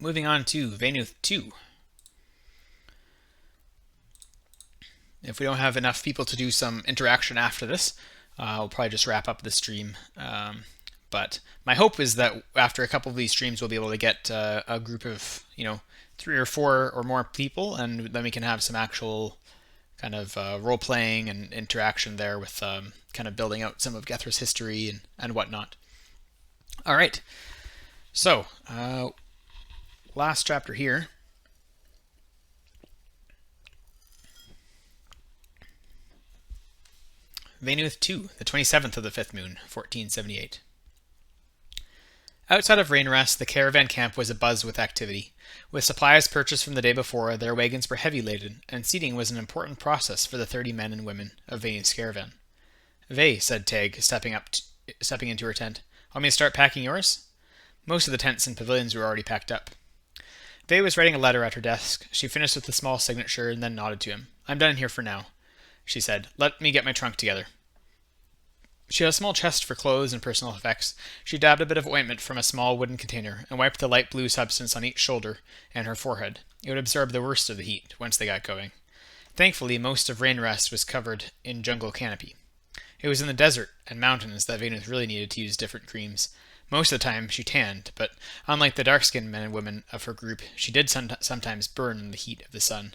moving on to Vaenuth 2. If we don't have enough people to do some interaction after this, we'll probably just wrap up the stream. But my hope is that after a couple of these streams, we'll be able to get a group of, 3 or 4 or more people, and then we can have some actual kind of role-playing and interaction there with kind of building out some of Gethra's history and whatnot. All right. So, last chapter here. Vaenuth 2, the 27th of the 5th moon, 1478. Outside of Rainrest, the caravan camp was abuzz with activity. With supplies purchased from the day before, their wagons were heavy laden, and seating was an important process for the 30 men and women of Vaenuth's caravan. "Vae," said Teg, stepping into her tent. "Want me to start packing yours?" Most of the tents and pavilions were already packed up. Vae was writing a letter at her desk. She finished with a small signature and then nodded to him. "I'm done here for now," she said. "Let me get my trunk together." She had a small chest for clothes and personal effects. She dabbed a bit of ointment from a small wooden container and wiped the light blue substance on each shoulder and her forehead. It would absorb the worst of the heat once they got going. Thankfully, most of Rainrest was covered in jungle canopy. It was in the desert and mountains that Vaenuth really needed to use different creams. Most of the time, she tanned, but unlike the dark-skinned men and women of her group, she did sometimes burn in the heat of the sun.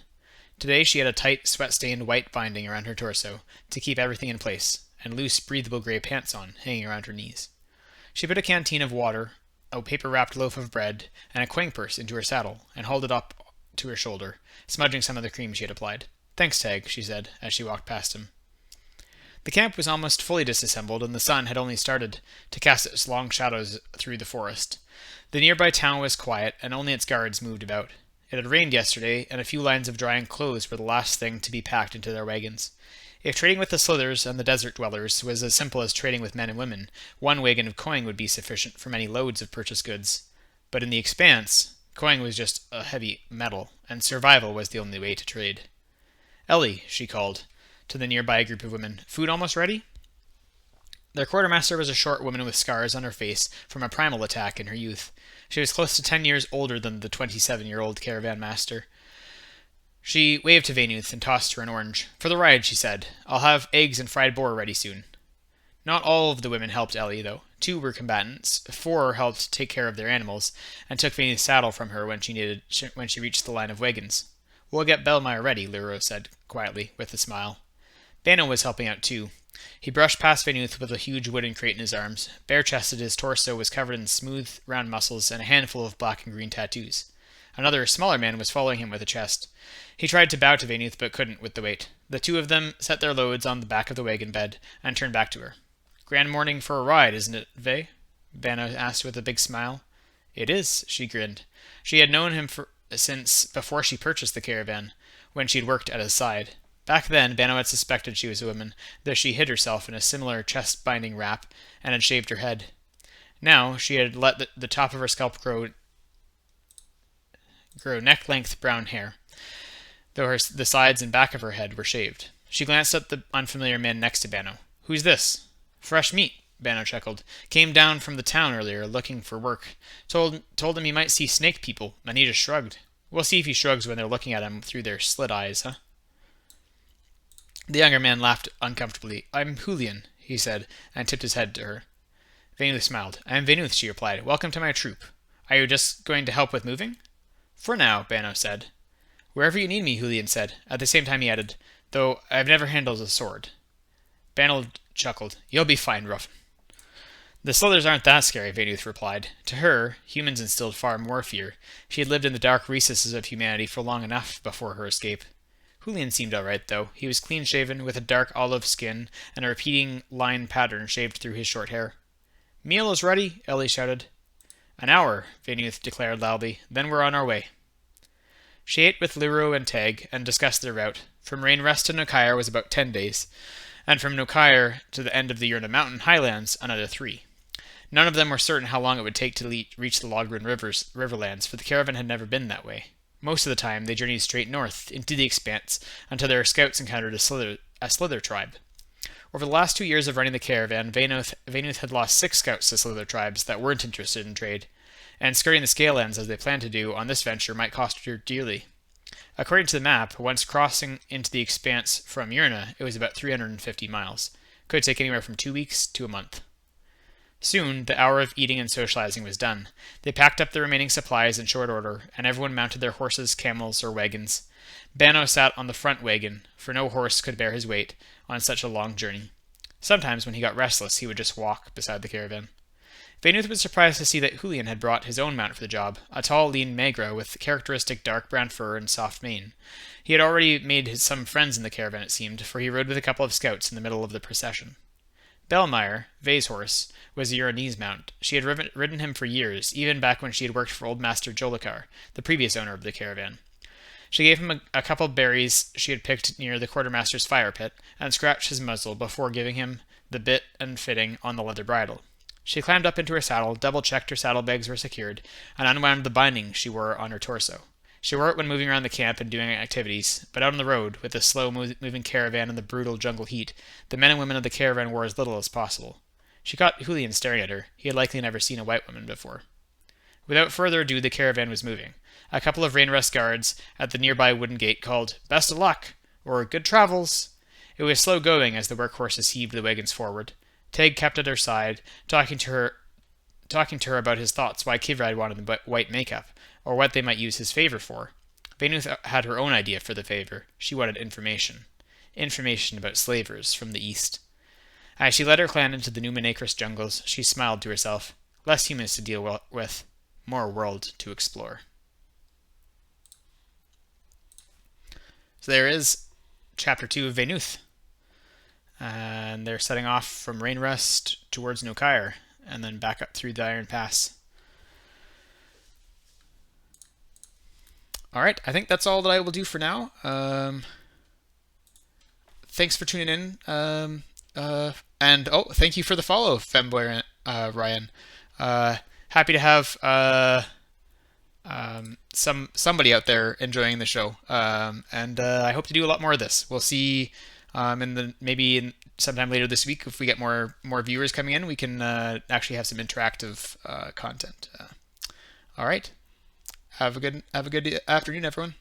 Today, she had a tight, sweat-stained white binding around her torso to keep everything in place, and loose, breathable gray pants on, hanging around her knees. She put a canteen of water, a paper-wrapped loaf of bread, and a coin purse into her saddle, and hauled it up to her shoulder, smudging some of the cream she had applied. "Thanks, Tag," she said, as she walked past him. The camp was almost fully disassembled, and the sun had only started to cast its long shadows through the forest. The nearby town was quiet, and only its guards moved about. It had rained yesterday, and a few lines of drying clothes were the last thing to be packed into their wagons. If trading with the Slithers and the desert dwellers was as simple as trading with men and women, one wagon of coin would be sufficient for many loads of purchased goods. But in the Expanse, coin was just a heavy metal, and survival was the only way to trade. "Ellie," she called to the nearby group of women, "food almost ready?" Their quartermaster was a short woman with scars on her face from a primal attack in her youth. She was close to 10 years older than the 27-year-old caravan master. She waved to Vaenuth and tossed her an orange. "For the ride," she said. "I'll have eggs and fried boar ready soon." Not all of the women helped Ellie, though. 2 were combatants, 4 helped take care of their animals, and took Vaenuth's saddle from her when she reached the line of wagons. "We'll get Bellmeyer ready," Liro said, quietly, with a smile. Bano was helping out, too. He brushed past Vaenuth with a huge wooden crate in his arms. Bare-chested, his torso was covered in smooth, round muscles and a handful of black and green tattoos. Another, smaller man was following him with a chest. He tried to bow to Vaenuth, but couldn't with the weight. The 2 of them set their loads on the back of the wagon bed and turned back to her. "Grand morning for a ride, isn't it, Vae?" Bano asked with a big smile. "It is," she grinned. She had known him since before she purchased the caravan, when she'd worked at his side. Back then, Bano had suspected she was a woman, though she hid herself in a similar chest-binding wrap and had shaved her head. Now, she had let the top of her scalp grow neck-length brown hair, though the sides and back of her head were shaved. She glanced at the unfamiliar man next to Bano. "Who's this?" "Fresh meat," Bano chuckled. "Came down from the town earlier, looking for work. Told him he might see snake people, and he just shrugged. We'll see if he shrugs when they're looking at him through their slit eyes, huh?" The younger man laughed uncomfortably. "I'm Julian," he said, and tipped his head to her. Vaenuth smiled. "I am Vaenuth," she replied. "Welcome to my troop. Are you just going to help with moving?" "For now," Bano said. "Wherever you need me," Julian said. At the same time he added, "Though I've never handled a sword." Bano chuckled. "You'll be fine, Ruffin." "The Slithers aren't that scary," Vaenuth replied. To her, humans instilled far more fear. She had lived in the dark recesses of humanity for long enough before her escape. Julian seemed all right, though. He was clean-shaven, with a dark olive skin and a repeating line pattern shaved through his short hair. "Meal is ready," Ellie shouted. "An hour," Vaenuth declared loudly. "Then we're on our way." She ate with Liro and Teg and discussed their route. From Rainrest to Nokair was about 10 days, and from Nokair to the end of the Yurna Mountain highlands another 3. None of them were certain how long it would take to reach the Logren Riverlands, for the caravan had never been that way. Most of the time, they journeyed straight north, into the Expanse, until their scouts encountered a Slither tribe. Over the last 2 years of running the caravan, Vaenuth had lost 6 scouts to Slither tribes that weren't interested in trade. and skirting the scale ends as they planned to do on this venture might cost her dearly. According to the map, once crossing into the expanse from Urna, it was about 350 miles. Could take anywhere from 2 weeks to a month. Soon, the hour of eating and socializing was done. They packed up the remaining supplies in short order, and everyone mounted their horses, camels, or wagons. Bano sat on the front wagon, for no horse could bear his weight on such a long journey. Sometimes, when he got restless, he would just walk beside the caravan. Vaenuth was surprised to see that Julian had brought his own mount for the job, a tall, lean Magra with characteristic dark brown fur and soft mane. He had already made some friends in the caravan, it seemed, for he rode with a couple of scouts in the middle of the procession. Bellmeyer, Vay's horse, was a Uranese mount. She had ridden him for years, even back when she had worked for Old Master Jolakar, the previous owner of the caravan. She gave him a couple of berries she had picked near the quartermaster's fire pit, and scratched his muzzle before giving him the bit and fitting on the leather bridle. She climbed up into her saddle, double-checked her saddlebags were secured, and unwound the binding she wore on her torso. She wore it when moving around the camp and doing activities, but out on the road, with the slow-moving caravan and the brutal jungle heat, the men and women of the caravan wore as little as possible. She caught Julian staring at her. He had likely never seen a white woman before. Without further ado, the caravan was moving. A couple of Vaenrest guards at the nearby wooden gate called, "Best of luck!" or "Good travels!" It was slow going as the workhorses heaved the wagons forward. Teg kept at her side, talking to her about his thoughts why Kivride wanted the white makeup, or what they might use his favor for. Vaenuth had her own idea for the favor. She wanted information. Information about slavers from the east. As she led her clan into the new Menacris jungles, she smiled to herself. Less humans to deal with, more world to explore. So there is Chapter 2 of Vaenuth. And they're setting off from Rainrest towards Nokair, and then back up through the Iron Pass. Alright, I think that's all that I will do for now. Thanks for tuning in. And thank you for the follow, Femboy Ryan. Happy to have somebody out there enjoying the show. And I hope to do a lot more of this. We'll see maybe sometime later this week, if we get more viewers coming in, we can actually have some interactive content. All right. Have a good afternoon, everyone.